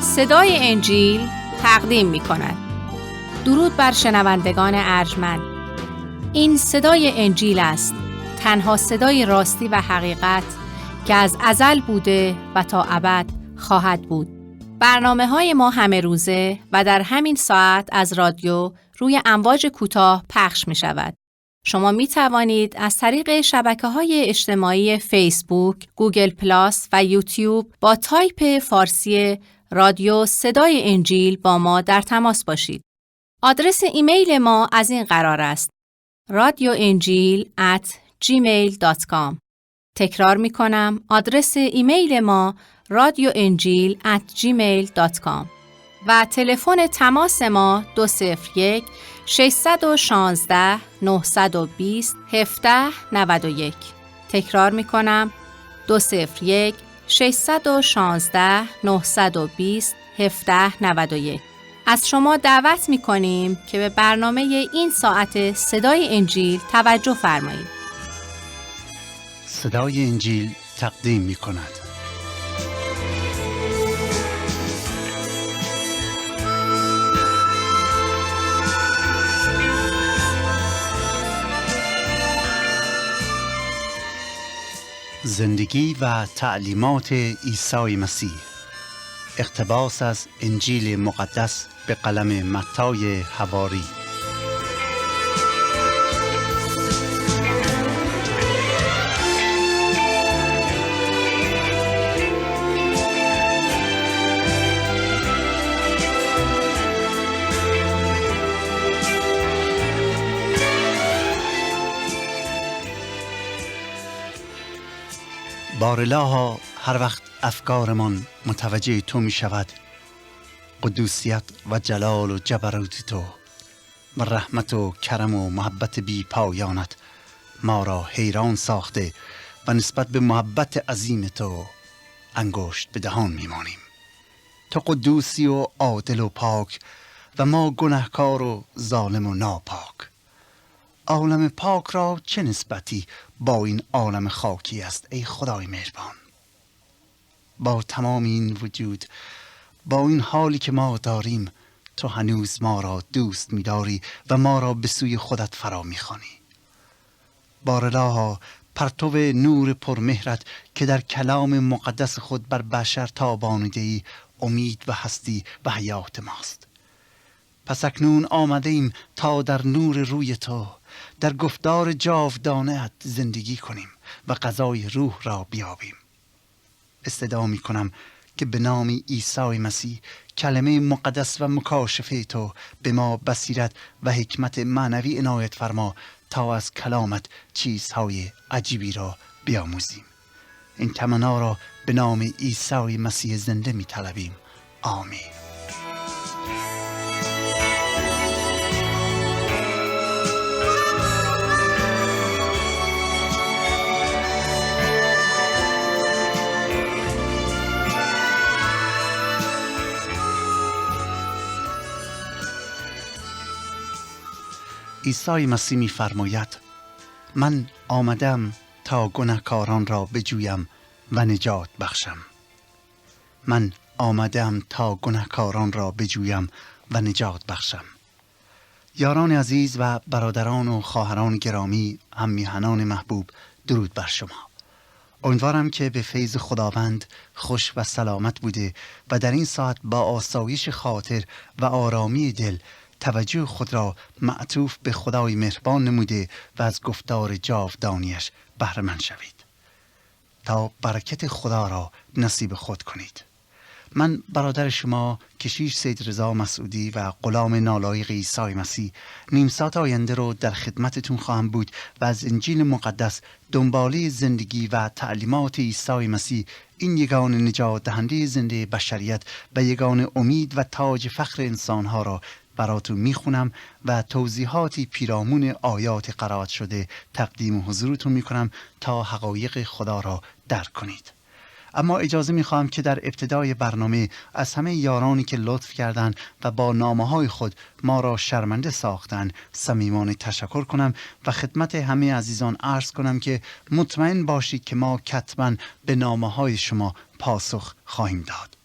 صدای انجیل تقدیم می کند. درود بر شنوندگان ارجمند. این صدای انجیل است، تنها صدای راستی و حقیقت که از ازل بوده و تا ابد خواهد بود. برنامه‌های ما همه روزه و در همین ساعت از رادیو روی امواج کوتاه پخش می شود. شما می توانید از طریق شبکه‌های اجتماعی فیسبوک، گوگل پلاس و یوتیوب با تایپ فارسی رادیو صدای انجیل با ما در تماس باشید. آدرس ایمیل ما از این قرار است: radioenjil@gmail.com. تکرار می کنم، آدرس ایمیل ما radioenjil@gmail.com و تلفن تماس ما 201 616 920 1791. تکرار می کنم، 201 616 920 1791. از شما دعوت می کنیم که به برنامه این ساعت صدای انجیل توجه فرمایید. صدای انجیل تقدیم می کند. زندگی و تعلیمات عیسی مسیح، اقتباس از انجیل مقدس به قلم متی حواری. بارالله، هر وقت افکارمان متوجه تو می شود، قدوسیت و جلال و جبروت تو و رحمت و کرم و محبت بی پایانت ما را حیران ساخته و نسبت به محبت عظیم تو انگشت به دهان می مانیم. تو قدوسی و عادل و پاک و ما گناهکار و ظالم و ناپاک. عالم پاک را چه نسبتی با این عالم خاکی است ای خدای مهربان؟ با تمام این وجود، با این حالی که ما داریم، تو هنوز ما را دوست می‌داری و ما را به سوی خودت فرا می‌خوانی. بارالله، پرتو نور پرمهرت که در کلام مقدس خود بر بشر تابانیده‌ای، امید و هستی و حیات ماست. پس اکنون آمده ایم تا در نور روی تو، در گفتار جاودانه‌ات زندگی کنیم و غذای روح را بیابیم. استدعا می کنم که به نام عیسی مسیح کلمه مقدس و مکاشفه تو به ما بصیرت و حکمت معنوی عنایت فرما تا از کلامت چیزهای عجیبی را بیاموزیم. این تمنا را به نام عیسی مسیح زنده می طلبیم. آمین. عیسی مسیح می فرماید: من آمدم تا گناهکاران را بجویم و نجات بخشم. من آمدم تا گناهکاران را بجویم و نجات بخشم. یاران عزیز و برادران و خواهران گرامی، هم میهنان محبوب، درود بر شما. امیدوارم که به فیض خداوند خوش و سلامت بوده و در این ساعت با آسایش خاطر و آرامی دل توجه خود را معطوف به خدای مهربان نموده و از گفتار جاودانیش بهره مند شوید تا برکت خدا را نصیب خود کنید. من برادر شما کشیش سید رضا مسعودی و غلام نالایق عیسی مسیح نیم ساعت آینده رو در خدمتتون خواهم بود و از انجیل مقدس دنباله زندگی و تعلیمات عیسی مسیح، این یگانه نجات دهنده زنده بشریت و یگانه امید و تاج فخر انسانها را براتون میخونم و توضیحاتی پیرامون آیات قرائت شده تقدیم حضورتون میکنم تا حقایق خدا را درک کنید. اما اجازه میخواهم که در ابتدای برنامه از همه یارانی که لطف کردند و با نامه‌های خود ما را شرمنده ساختند صمیمانه تشکر کنم و خدمت همه عزیزان عرض کنم که مطمئن باشید که ما کتباً به نامه‌های شما پاسخ خواهیم داد.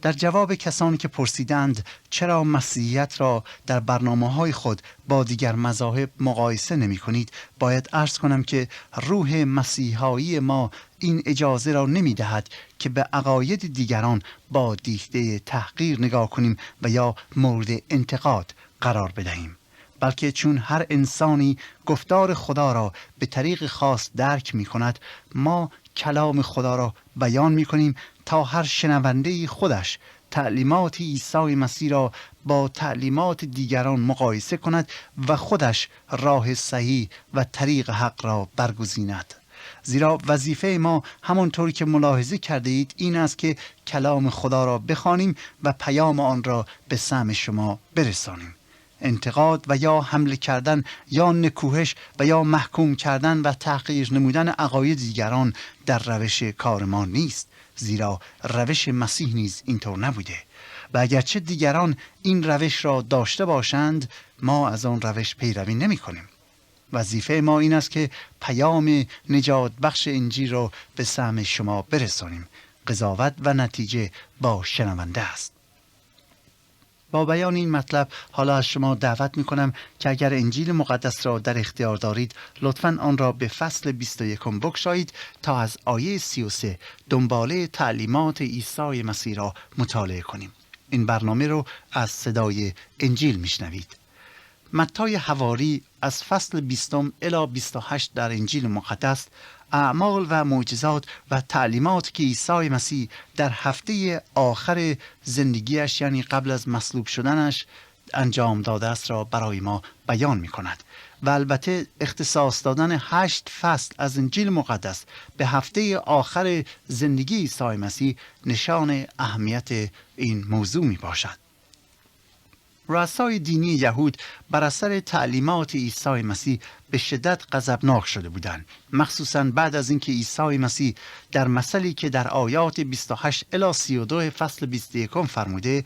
در جواب کسانی که پرسیدند چرا مسیحیت را در برنامه‌های خود با دیگر مذاهب مقایسه نمی‌کنید، باید عرض کنم که روح مسیحایی ما این اجازه را نمی‌دهد که به عقاید دیگران با دیده تحقیر نگاه کنیم و یا مورد انتقاد قرار بدهیم، بلکه چون هر انسانی گفتار خدا را به طریق خاص درک می‌کند، ما کلام خدا را بیان می‌کنیم تا هر شنونده خودش تعلیمات عیسی مسیح را با تعلیمات دیگران مقایسه کند و خودش راه صحیح و طریق حق را برگزیند. زیرا وظیفه ما همانطوری که ملاحظه کرده اید این است که کلام خدا را بخوانیم و پیام آن را به سمع شما برسانیم. انتقاد و یا حمله کردن یا نکوهش و یا محکوم کردن و تحقیر نمودن عقاید دیگران در روش کار ما نیست، زیرا روش مسیح نیز اینطور نبوده و اگرچه دیگران این روش را داشته باشند ما از آن روش پیروی نمی کنیم. وظیفه ما این است که پیام نجات بخش انجیل را به سمع شما برسانیم. قضاوت و نتیجه با شنونده است. با بیان این مطلب حالا از شما دعوت می کنم که اگر انجیل مقدس را در اختیار دارید لطفاً آن را به فصل 21 بگشایید تا از آیه 33 دنباله تعلیمات عیسی مسیح را مطالعه کنیم. این برنامه رو از صدای انجیل می شنوید. متی حواری از فصل 20 الی 28 در انجیل مقدس اعمال و معجزات و تعلیمات که عیسی مسیح در هفته آخر زندگیش یعنی قبل از مصلوب شدنش انجام داده است را برای ما بیان می کند و البته اختصاص دادن 8 فصل از انجیل مقدس به هفته آخر زندگی عیسی مسیح نشان اهمیت این موضوع می باشد. رؤسای دینی یهود بر اثر تعلیمات عیسی مسیح به شدت غضبناک شده بودند، مخصوصاً بعد از اینکه عیسی مسیح در مثلی که در آیات 28 الی 32 فصل 21 فرموده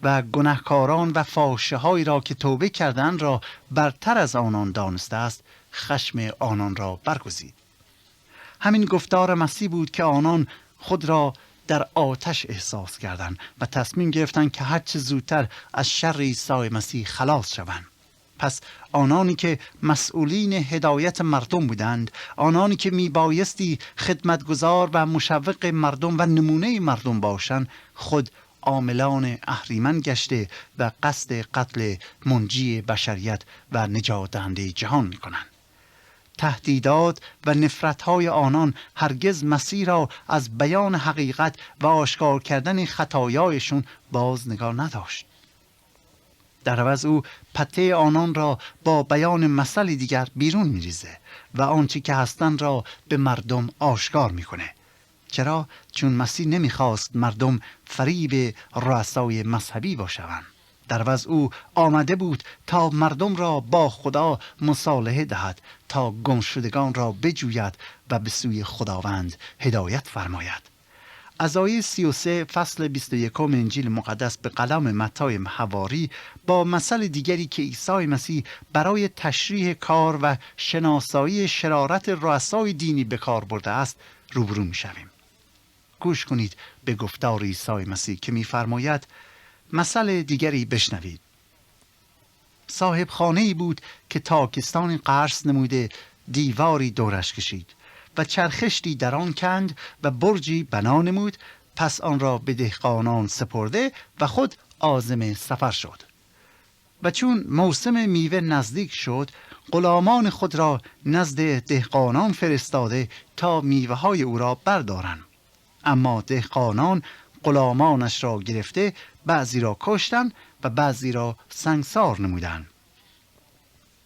و گناهکاران و فاحشه‌هایی را که توبه کردند را برتر از آنان دانسته است، خشم آنان را برگزید. همین گفتار مسیح بود که آنان خود را در آتش احساس کردند و تصمیم گرفتند که هر چه زودتر از شر عیسی مسیح خلاص شوند. پس آنانی که مسئولین هدایت مردم بودند، آنانی که میبایستی خدمتگزار و مشوق مردم و نمونه مردم باشند، خود عاملان اهریمن گشته و قصد قتل منجی بشریت و نجات دهنده جهان میکنند. تهدیدات و نفرت‌های آنان هرگز مسیح را از بیان حقیقت و آشکار کردن خطایایشون باز نگاه نداشت. در عوض او پته آنان را با بیان مثلی دیگر بیرون می‌ریزه و آنچه که هستند را به مردم آشکار می‌کنه. چرا؟ چون مسیح نمی‌خواست مردم فریب رؤسای مذهبی باشند. در عوض او آمده بود تا مردم را با خدا مصالحه دهد، تا گمشدگان را بجوید و به سوی خداوند هدایت فرماید. از آیه 33 فصل 21 انجیل مقدس به قلم متی حواری با مثل دیگری که عیسی مسیح برای تشریح کار و شناسایی شرارت رؤسای دینی به کار برده است روبرو می‌شویم. گوش کنید به گفتار عیسی مسیح که می‌فرماید: مثل دیگری بشنوید. صاحب خانه‌ای بود که تاکستانی قرض نموده دیواری دورش کشید و چرخشتی در آن کند و برجی بنا نمود. پس آن را به دهقانان سپرده و خود عازم سفر شد. و چون موسم میوه نزدیک شد، غلامان خود را نزد دهقانان فرستاده تا میوه‌های او را بردارند. اما دهقانان غلامانش را گرفته بعضی را کشتند و بعضی را سنگسار نمودند.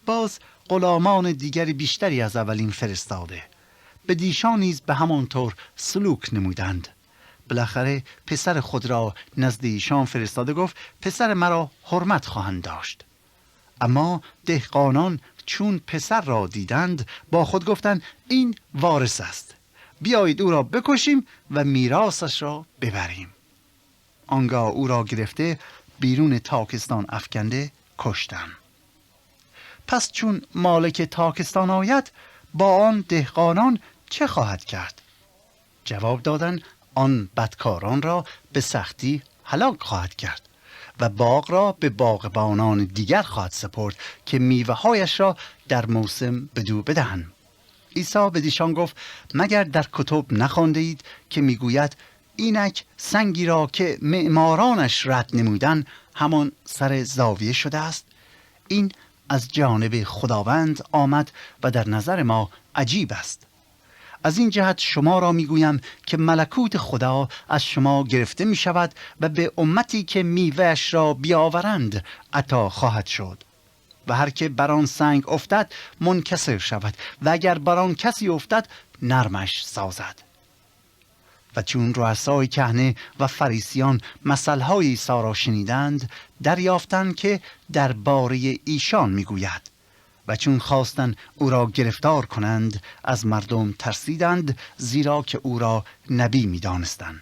باز غلامان دیگری بیشتری از اولین فرستاده به دیشان نیز به همان طور سلوک نمودند. بالاخره پسر خود را نزد ایشان فرستاده گفت: پسر مرا حرمت خواهند داشت. اما دهقانان چون پسر را دیدند با خود گفتند: این وارث است، بیایید او را بکشیم و میراثش را ببریم. آنگاه او را گرفته بیرون تاکستان افکنده کشتند. پس چون مالک تاکستان آید با آن دهقانان چه خواهد کرد؟ جواب دادند: آن بدکاران را به سختی هلاک خواهد کرد و باغ را به باغبانان دیگر خواهد سپرد که میوه‌هایش را در موسم بدو بدهند. عیسی بدیشان گفت مگر در کتب نخوانده اید که میگوید اینک سنگی را که معمارانش رد نمودند همان سر زاویه شده است؟ این از جانب خداوند آمد و در نظر ما عجیب است. از این جهت شما را میگویم که ملکوت خدا از شما گرفته می شود و به امتی که میوه‌اش را بیاورند عطا خواهد شد. و هر که بر آن سنگ افتد منکسر شود و اگر بر آن کسی افتد نرمش سازد. و چون رؤسای کهنه و فریسیان مثل‌های عیسی را شنیدند دریافتند که درباره ایشان میگوید و چون خواستند او را گرفتار کنند از مردم ترسیدند زیرا که او را نبی می‌دانستند.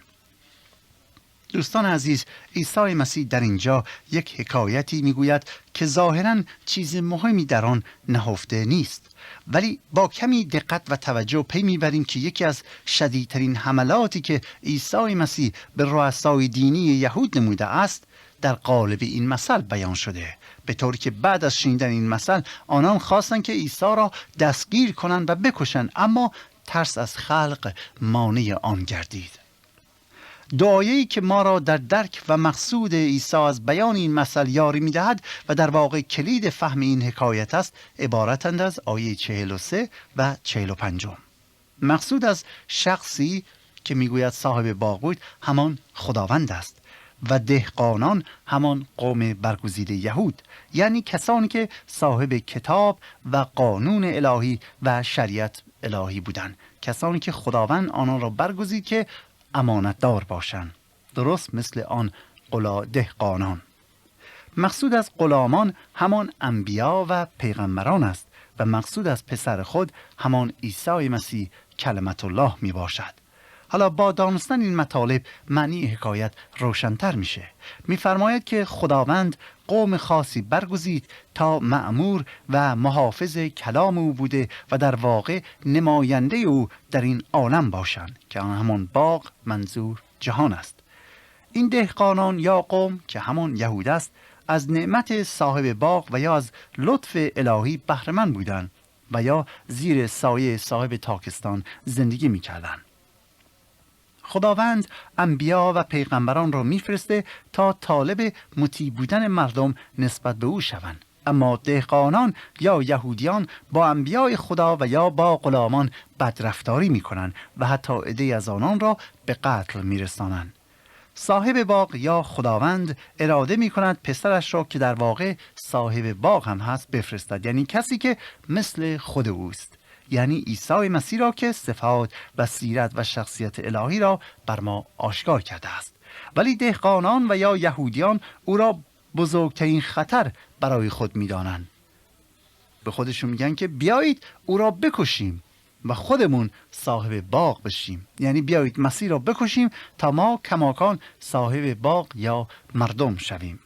دوستان عزیز، عیسی مسیح در اینجا یک حکایتی میگوید که ظاهراً چیز مهمی در آن نهفته نیست، ولی با کمی دقت و توجه پی میبریم که یکی از شدیدترین حملاتی که عیسی مسیح به رؤسای دینی یهود نموده است در قالب این مثل بیان شده، به طوری که بعد از شنیدن این مثل آنان خواستند که عیسی را دستگیر کنند و بکشند، اما ترس از خلق مانع آن گردید. دعایی که ما را در درک و مقصود عیسی از بیان این مثل یاری می‌دهد و در واقع کلید فهم این حکایت است عبارتند از آیه 43 و 45. مقصود از شخصی که میگوید صاحب باغ بود همان خداوند است و دهقانان همان قوم برگزیده یهود، یعنی کسانی که صاحب کتاب و قانون الهی و شریعت الهی بودند، کسانی که خداوند آنان را برگزید که امانتدار باشند، درست مثل آن دهقانان. مقصود از غلامان همان انبیا و پیغمبران است و مقصود از پسر خود همان عیسی مسیح کلمت الله می باشد. حالا با دانستن این مطالب معنی حکایت روشن‌تر میشه. می‌فرماید که خداوند قوم خاصی برگزید تا مأمور و محافظ کلام او بوده و در واقع نماینده او در این عالم باشند که همان باغ منظور جهان است. این دهقانان یا قوم که همان یهود است از نعمت صاحب باغ و یا از لطف الهی بهره‌مند بودند و یا زیر سایه صاحب تاکستان زندگی می‌کردند. خداوند انبیا و پیغمبران را میفرسته تا طالب مطیع بودن مردم نسبت به او شوند، اما دهقانان یا یهودیان با انبیای خدا و یا با غلامان بدرفتاری میکنند و حتی عده‌ای از آنان را به قتل میرسانند. صاحب باغ یا خداوند اراده میکند پسرش را که در واقع صاحب باغ هم هست بفرستد، یعنی کسی که مثل خود اوست، یعنی عیسی مسیح را که صفات و سیرت و شخصیت الهی را بر ما آشکار کرده است. ولی دهقانان و یا یهودیان او را بزرگترین خطر برای خود می‌دانند. به خودشون میگن که بیایید او را بکشیم و خودمون صاحب باغ بشیم، یعنی بیایید مسیح را بکشیم تا ما کماکان صاحب باغ یا مردم شویم.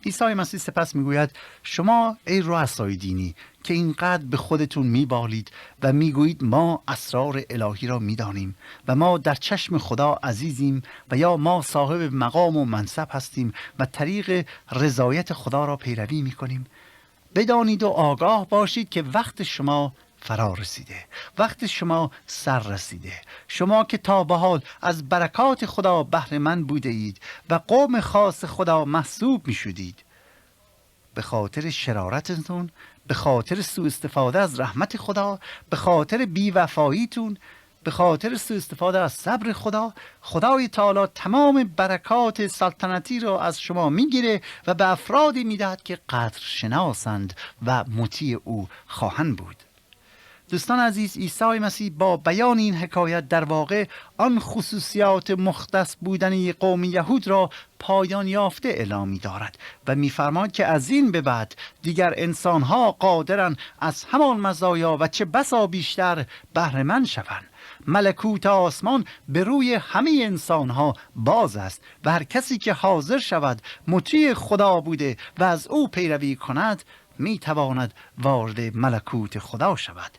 عیسی مسیح سپس میگوید شما ای رؤسای دینی که اینقدر به خودتون میبالید و میگویید ما اسرار الهی را میدانیم و ما در چشم خدا عزیزیم و یا ما صاحب مقام و منصب هستیم و طریق رضایت خدا را پیروی میکنیم، بدانید و آگاه باشید که وقت شما فرا رسیده، وقت شما سر رسیده. شما که تا به حال از برکات خدا بهره مند بوده اید و قوم خاص خدا محسوب می شدید، به خاطر شرارتتون، به خاطر سوء استفاده از رحمت خدا، به خاطر بیوفاییتون، به خاطر سوء استفاده از صبر خدا، خدای تعالی تمام برکات سلطنتی را از شما میگیره و به افرادی میدهد که قدر شناسند و مطیع او خواهند بود. دوستان عزیز، عیسی مسیح با بیان این حکایت در واقع آن خصوصیات مختص بودن قوم یهود را پایان یافته اعلام می‌دارد و می‌فرماید که از این به بعد دیگر انسان‌ها قادرند از همان مزایا و چه بسا بیشتر بهره مند شوند. ملکوت آسمان به روی همه انسان‌ها باز است و هر کسی که حاضر شود مطیع خدا بوده و از او پیروی کند می‌تواند وارد ملکوت خدا شود.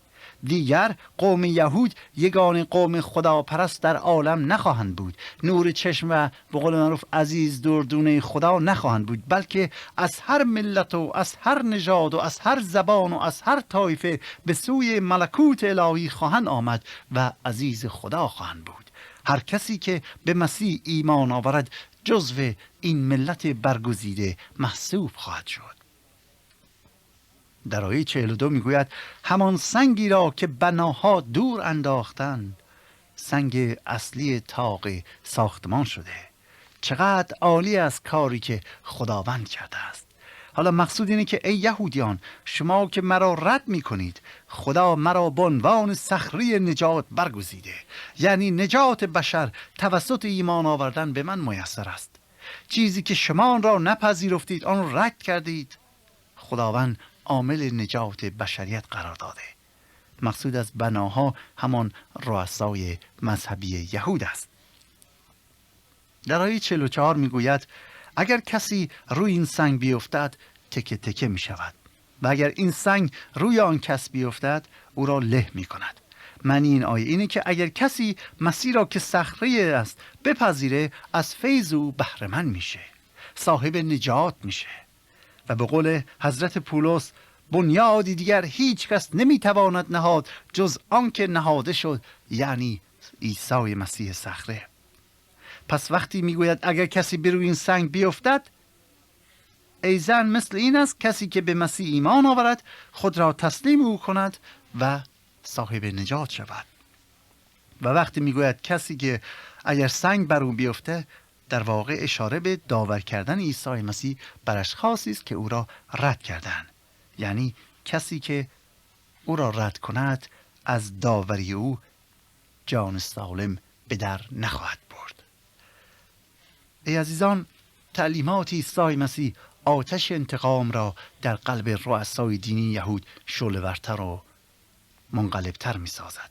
دیگر قوم یهود یگانه قوم خداپرست در عالم نخواهند بود، نور چشم و به قول معروف عزیز دردونه خدا نخواهند بود، بلکه از هر ملت و از هر نژاد و از هر زبان و از هر طایفه به سوی ملکوت الهی خواهند آمد و عزیز خدا خواهند بود. هر کسی که به مسیح ایمان آورد جزو این ملت برگزیده محسوب خواهد شد. در آیه 42 میگوید همان سنگی را که بناها دور انداختند سنگ اصلی طاق ساختمان شده. چقدر عالی از کاری که خداوند کرده است. حالا مقصود اینه که ای یهودیان، شما که مرا رد میکنید، خدا مرا به عنوان صخره نجات برگزیده، یعنی نجات بشر توسط ایمان آوردن به من میسر است. چیزی که شما آن را نپذیرفتید، آن را رد کردید، خداوند عامل نجات بشریت قرار داده. مقصود از بناها همان رؤسای مذهبی یهود است. در آیه 44 میگوید اگر کسی روی این سنگ بیفتد تکه تکه می شود و اگر این سنگ روی آن کس بیفتد او را له می کند. معنی این آیه اینه که اگر کسی مسیح را که صخره است بپذیره، از فیض او بهره مند میشه، صاحب نجات میشه. و به قول حضرت پولس بنیادی دیگر هیچ کس نمیتواند نهاد جز آن که نهاده شد، یعنی عیسی مسیح صخره. پس وقتی میگوید اگر کسی بر روی این سنگ بیفتد، ایزن مثل این است کسی که به مسیح ایمان آورد خود را تسلیم او کند و صاحب نجات شود. و وقتی میگوید کسی که اگر سنگ بر او بیفته، در واقع اشاره به داور کردن عیسی مسیح بر اشخاصی است که او را رد کردند، یعنی کسی که او را رد کند از داوری او جان سالم به در نخواهد برد. ای عزیزان، تعلیمات عیسی مسیح آتش انتقام را در قلب رؤسای دینی یهود شعله‌ورتر و منقلبتر می سازد.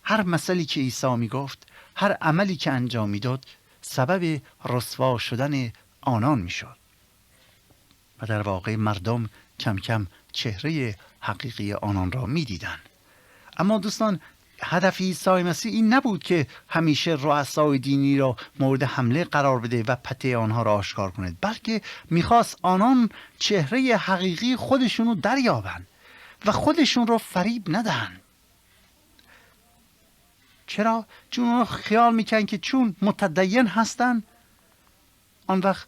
هر مسئله که عیسی می گفت، هر عملی که انجام می داد، سبب رسوا شدن آنان می شد. و در واقع مردم کم کم چهره حقیقی آنان را می دیدن. اما دوستان، هدف عیسی مسیح این نبود که همیشه رؤسای دینی را مورد حمله قرار بده و پته آنها را آشکار کند، بلکه میخواست آنان چهره حقیقی خودشون رو دریابند و خودشون رو فریب ندهن. چرا؟ چون اونا خیال میکنن که چون متدین هستن آن وقت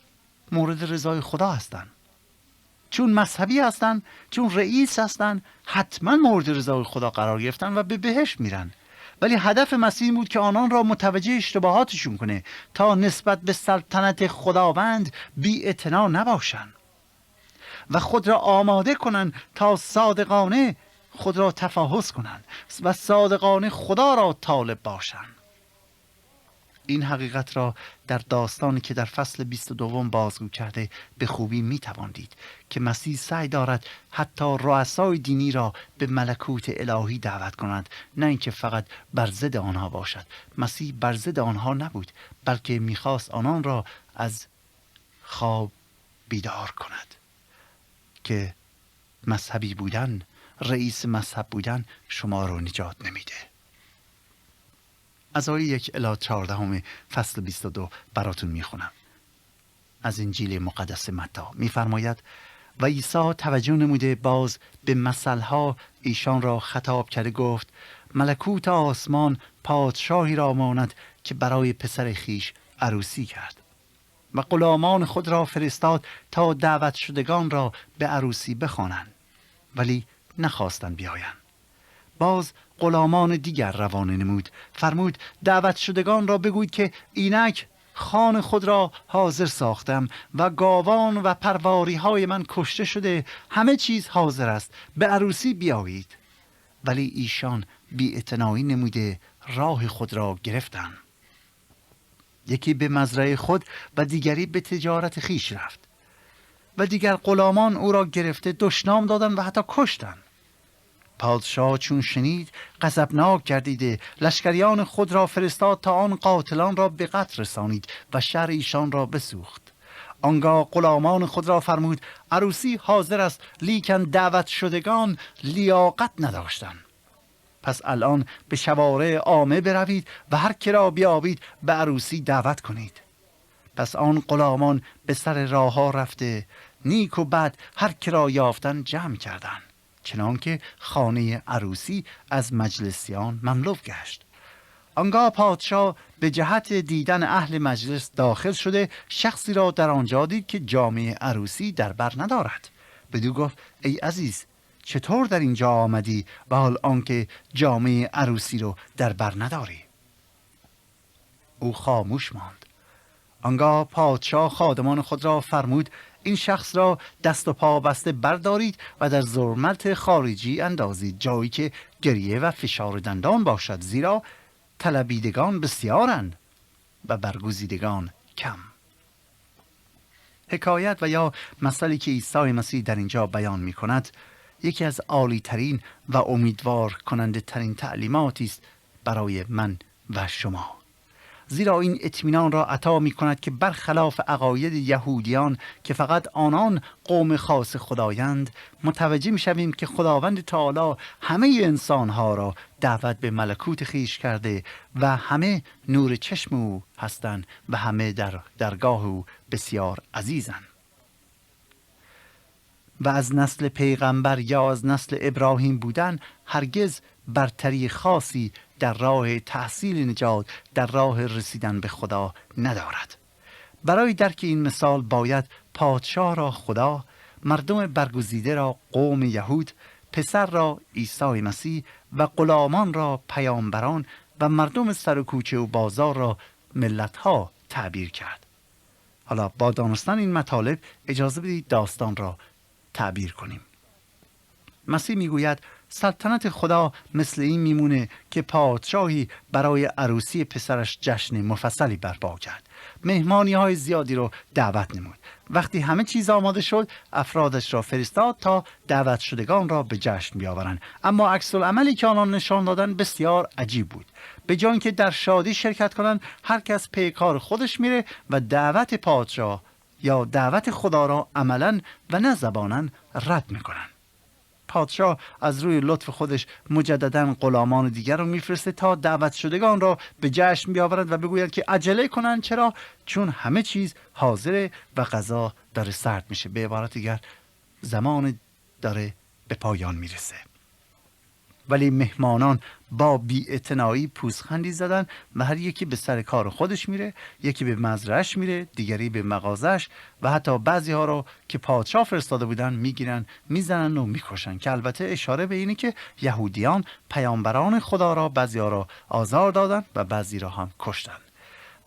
مورد رضای خدا هستن، چون مذهبی هستن، چون رئیس هستن، حتما مورد رضای خدا قرار گرفتن و به بهشت میرن. ولی هدف مسیح بود که آنان را متوجه اشتباهاتشون کنه تا نسبت به سلطنت خداوند بی اعتنا نباشن و خود را آماده کنن تا صادقانه خود را تفحص کنن و صادقانه خدا را طالب باشن. این حقیقت را در داستانی که در فصل 22 بازگو کرده به خوبی میتوان دید که مسیح سعی دارد حتی رؤسای دینی را به ملکوت الهی دعوت کند، نه اینکه فقط بر ضد آنها باشد. مسیح بر ضد آنها نبود، بلکه میخواست آنان را از خواب بیدار کند که مذهبی بودن، رئیس مذهب بودن شما رو نجات نمیده. از آیه 1 الی 14 فصل 22 براتون میخونم. از انجیل مقدس متی میفرماید و عیسی توجه نموده باز به مثلها ایشان را خطاب کرده گفت ملکوت آسمان پادشاهی را ماند که برای پسر خیش عروسی کرد و غلامان خود را فرستاد تا دعوت شدگان را به عروسی بخوانند، ولی نخواستند بیایند. باز غلامان دیگر روانه نمود، فرمود دعوت شدگان را بگویید که اینک خان خود را حاضر ساختم و گاوان و پرواری های من کشته شده، همه چیز حاضر است، به عروسی بیایید. ولی ایشان بی اعتنایی نموده راه خود را گرفتند. یکی به مزرعه خود و دیگری به تجارت خیش رفت و دیگر غلامان او را گرفته دشنام دادند و حتی کشتند. پادشاه چون شنید غضبناک گردیده لشکریان خود را فرستاد تا آن قاتلان را به قتل رسانید و شهر ایشان را بسوخت. آنگاه غلامان خود را فرمود عروسی حاضر است، لیکن دعوت شدگان لیاقت نداشتند. پس الان به شوارع عامه بروید و هر که را بیابید به عروسی دعوت کنید. پس آن غلامان به سر راه ها رفته نیک و بد هر که را یافتن جمع کردند، چنانکه خانه عروسی از مجلسیان مملو گشت. آنگاه پادشاه به جهت دیدن اهل مجلس داخل شده شخصی را در آنجا دید که جامه عروسی در بر ندارد. بدو گفت ای عزیز، چطور در اینجا آمدی و حال آنکه جامه عروسی رو در بر نداری؟ او خاموش ماند. آنگاه پادشاه خادمان خود را فرمود این شخص را دست و پا بسته بردارید و در ظلمت خارجی اندازید، جایی که گریه و فشار دندان باشد، زیرا طلبیدگان بسیارند و برگزیدگان کم. حکایت و یا مثالی که عیسی مسیح در اینجا بیان می کند یکی از عالی ترین و امیدوار کننده ترین تعلیماتی است برای من و شما، زیرا این اطمینان را عطا می کند که برخلاف عقاید یهودیان که فقط آنان قوم خاص خدایند، متوجه می شویم که خداوند تعالی همه انسانها را دعوت به ملکوت خیش کرده و همه نور چشم او هستند و همه در درگاه او بسیار عزیزند. و از نسل پیغمبر یا از نسل ابراهیم بودن هرگز برتری خاصی در راه تحصیل نجات، در راه رسیدن به خدا ندارد. برای درک این مثال باید پادشاه را خدا، مردم برگزیده را قوم یهود، پسر را عیسی مسیح و غلامان را پیامبران و مردم سر و کوچه و بازار را ملت‌ها تعبیر کرد. حالا با دانستن این مطالب اجازه بدید داستان را تعبیر کنیم. مسیح میگوید سلطنت خدا مثل این میمونه که پادشاهی برای عروسی پسرش جشن مفصلی برپا کرد. مهمانی های زیادی رو دعوت نمود. وقتی همه چیز آماده شد افرادش را فرستاد تا دعوت شدگان را به جشن بیاورند، اما عکس العملی که آنان نشان دادن بسیار عجیب بود. به جای اینکه در شادی شرکت کنند هر کس پی کار خودش میره و دعوت پادشاه یا دعوت خدا را عملاً و نه زباناً رد میکنن. پادشاه از روی لطف خودش مجدداً غلامان دیگر رو میفرسته تا دعوت شدگان را به جشن بیاورند و بگویند که عجله کنند. چرا؟ چون همه چیز حاضره و غذا داره سرد میشه. به عبارت دیگر زمان داره به پایان میرسه. ولی مهمانان با بی‌اعتنایی پوزخندی زدن و هر یکی به سر کار خودش میره. یکی به مزرعه‌اش میره، دیگری به مغازه‌اش و حتی بعضی ها رو که پادشاه فرستاده بودن میگیرن، میزنن و میکشن، که البته اشاره به اینه که یهودیان پیامبران خدا را بعضی ها را آزار دادن و بعضی را هم کشتن.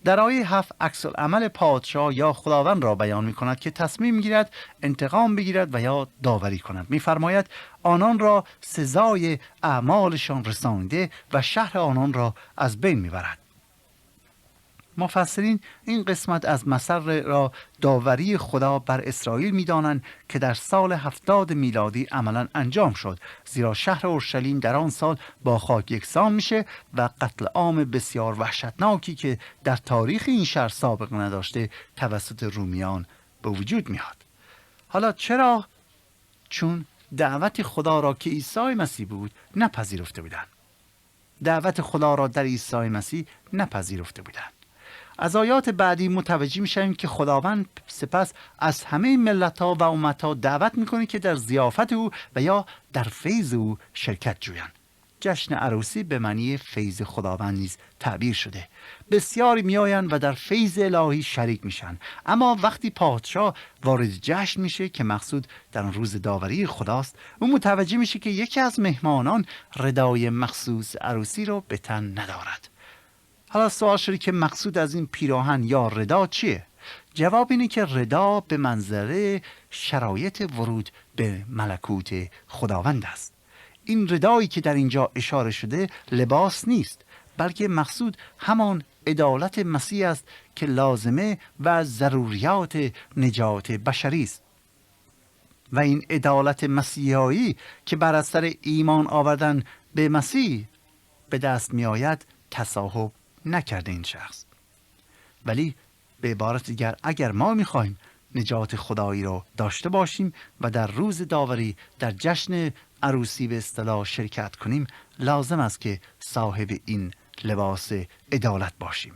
در آیه 7 عکس العمل پادشاه یا خداوند را بیان می کند که تصمیم گیرد انتقام بگیرد و یا داوری کند. می فرماید آنان را سزای اعمالشان رسانده و شهر آنان را از بین می برد. مفسرین این قسمت از مسر را داوری خدا بر اسرائیل می دانند که در سال 70 میلادی عملا انجام شد، زیرا شهر اورشلیم در آن سال با خاک یکسان میشه و قتل عام بسیار وحشتناکی که در تاریخ این شهر سابق نداشته توسط رومیان به وجود میاد. حالا چرا؟ چون دعوت خدا را که عیسی مسیح بود نپذیرفته بودند. دعوت خدا را در عیسی مسیح نپذیرفته بودند. از آیات بعدی متوجه میشیم که خداوند سپس از همه ملت‌ها و امت‌ها دعوت میکنه که در ضیافت او و یا در فیض او شرکت جویند. جشن عروسی به معنی فیض خداوند نیز تعبیر شده. بسیاری میآیند و در فیض الهی شریک میشن، اما وقتی پادشاه وارد جشن میشه که مقصود در روز داوری خداست، او متوجه میشه که یکی از مهمانان ردای مخصوص عروسی رو به تن ندارد. حالا سوال شده که مقصود از این پیراهن یا ردا چیه؟ جواب اینه که ردا به منظره شرایط ورود به ملکوت خداوند است. این ردایی که در اینجا اشاره شده لباس نیست، بلکه مقصود همان عدالت مسیح است که لازمه و ضروریات نجات بشری است. و این عدالت مسیحایی که بر اثر ایمان آوردن به مسیح به دست می آید تصاحب نکرده این شخص. ولی به عبارت دیگر اگر ما میخوایم نجات خدایی را داشته باشیم و در روز داوری در جشن عروسی به اصطلاح شرکت کنیم، لازم است که صاحب این لباس عدالت باشیم.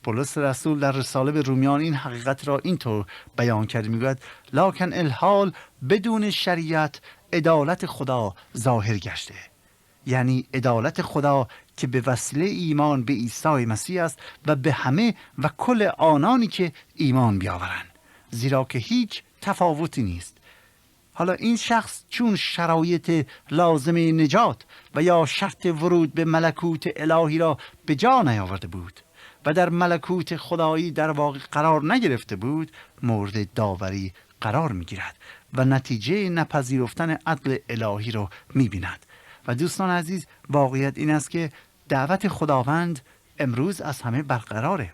پولس رسول در رساله به رومیان این حقیقت را اینطور بیان کرده، میگوید لکن الحال بدون شریعت عدالت خدا ظاهر گشته، یعنی عدالت خدا که به وسیله ایمان به عیسی مسیح است و به همه و کل آنانی که ایمان بیاورند، زیرا که هیچ تفاوتی نیست. حالا این شخص چون شرایط لازم نجات و یا شرط ورود به ملکوت الهی را به جا نیاورده بود و در ملکوت خدایی در واقع قرار نگرفته بود، مورد داوری قرار میگیرد و نتیجه نپذیرفتن عدل الهی را میبیند. و دوستان عزیز، واقعیت این است که دعوت خداوند امروز از همه برقراره.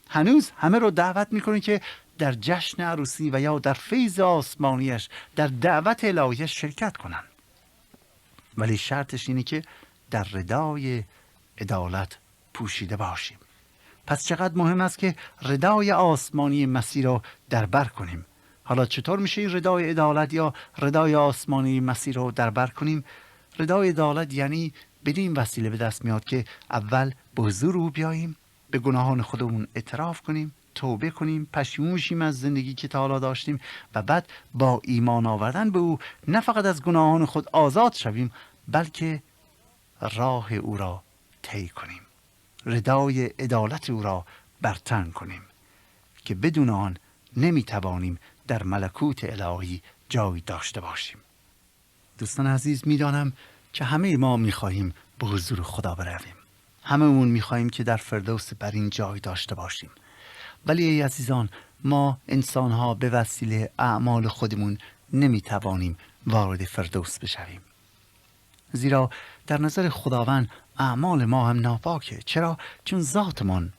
هنوز همه رو دعوت میکنه که در جشن عروسی و یا در فیض آسمانیش، در دعوت الهیش شرکت کنن، ولی شرطش اینه که در ردای عدالت پوشیده باشیم. پس چقدر مهم است که ردای آسمانی مسیح رو در بر کنیم. حالا چطور میشه این ردای عدالت یا ردای آسمانی مسیح رو در بر کنیم؟ ردای عدالت یعنی بدین وسیله به دست میاد که اول به حضور او بیاییم، به گناهان خودمون اعتراف کنیم، توبه کنیم، پشیمون شیم از زندگی که تا حالا داشتیم و بعد با ایمان آوردن به او نه فقط از گناهان خود آزاد شویم، بلکه راه او را طی کنیم، ردای عدالت او را برتن کنیم که بدون آن نمیتوانیم در ملکوت الهی جای داشته باشیم. دوستان عزیز، میدانم که همه ما میخواهیم به حضور خدا برویم، هممون میخواهیم که در فردوس برین جای داشته باشیم، ولی ای عزیزان، ما انسانها به وسیله اعمال خودمون نمیتوانیم وارد فردوس بشویم، زیرا در نظر خداوند اعمال ما هم ناپاکه. چرا؟ چون ذاتمان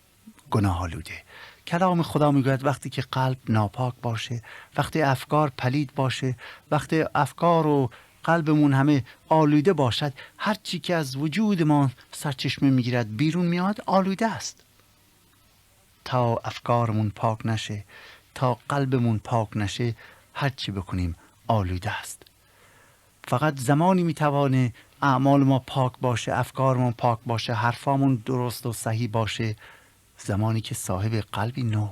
گناه آلوده. کلام خدا میگوید وقتی که قلب ناپاک باشه، وقتی افکار پلید باشه، وقتی افکار و قلبمون همه آلوده باشد، هر چی که از وجود ما سرچشمه میگیرد بیرون میاد آلوده است. تا افکارمون پاک نشه، تا قلبمون پاک نشه، هر چی بکنیم آلوده است. فقط زمانی میتوانه اعمال ما پاک باشه، افکارمون پاک باشه، حرفامون درست و صحیح باشه، زمانی که صاحب قلبی نو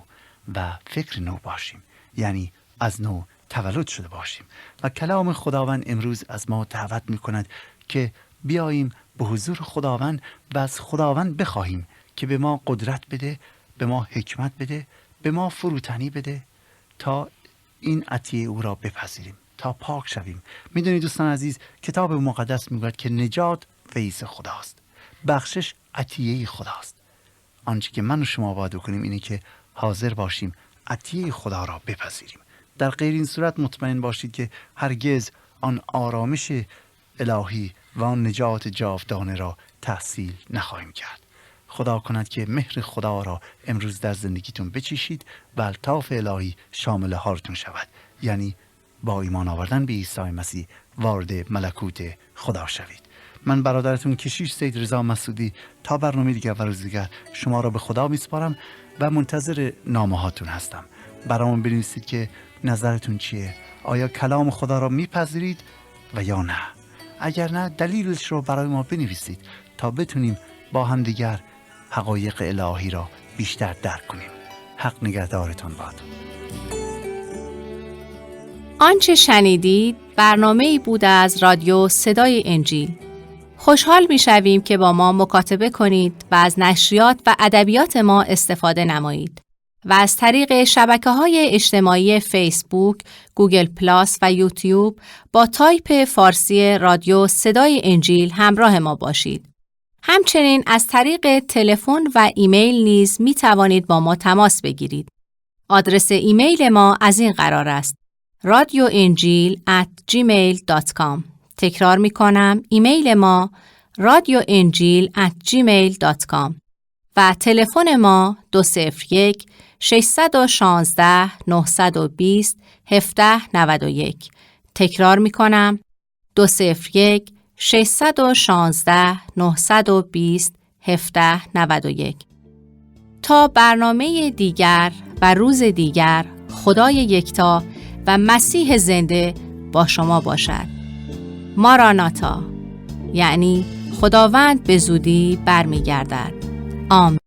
و فکر نو باشیم، یعنی از نو تولد شده باشیم. و کلام خداوند امروز از ما دعوت میکند که بیاییم به حضور خداوند و از خداوند بخواهیم که به ما قدرت بده، به ما حکمت بده، به ما فروتنی بده تا این عطیه او را بپذیریم، تا پاک شویم. میدونید دوستان عزیز، کتاب مقدس میگوید که نجات فیض خداست، بخشش عطیه خداست. آنچه که من و شما باید کنیم اینه که حاضر باشیم عطیه خدا را بپذیریم. در غیر این صورت مطمئن باشید که هرگز آن آرامش الهی و آن نجات جاودانه را تحصیل نخواهیم کرد. خدا کند که مهر خدا را امروز در زندگیتون بچشید و الطاف الهی شامل حالتون شود، یعنی با ایمان آوردن به عیسی مسیح وارد ملکوت خدا شوید. من برادرتون کشیش سید رضا مسعودی تا برنامه دیگر و روز دیگر شما را به خدا میسپارم و منتظر نامه‌هاتون هستم. برامون بنویسید که نظرتون چیه؟ آیا کلام خدا را میپذیرید و یا نه؟ اگر نه، دلیلش رو برای ما بنویسید تا بتونیم با هم دیگر حقایق الهی را بیشتر درک کنیم. حق نگهدارتان باد. آنچه شنیدید برنامه‌ای بود از رادیو صدای انجیل. خوشحال می‌شویم که با ما مکاتبه کنید و از نشریات و ادبیات ما استفاده نمایید و از طریق شبکه‌های اجتماعی فیسبوک، گوگل پلاس و یوتیوب با تایپ فارسی رادیو صدای انجیل همراه ما باشید. همچنین از طریق تلفن و ایمیل نیز می توانید با ما تماس بگیرید. آدرس ایمیل ما از این قرار است: radioinjil@gmail.com. تکرار می کنم، ایمیل ما radioinjil@gmail.com و تلفن ما 201 616 920 1791. تکرار می کنم، 201 616 920 1791. تا برنامه دیگر و روز دیگر، خدای یکتا و مسیح زنده با شما باشد. ماراناتا، یعنی خداوند به زودی برمیگردد. آمین.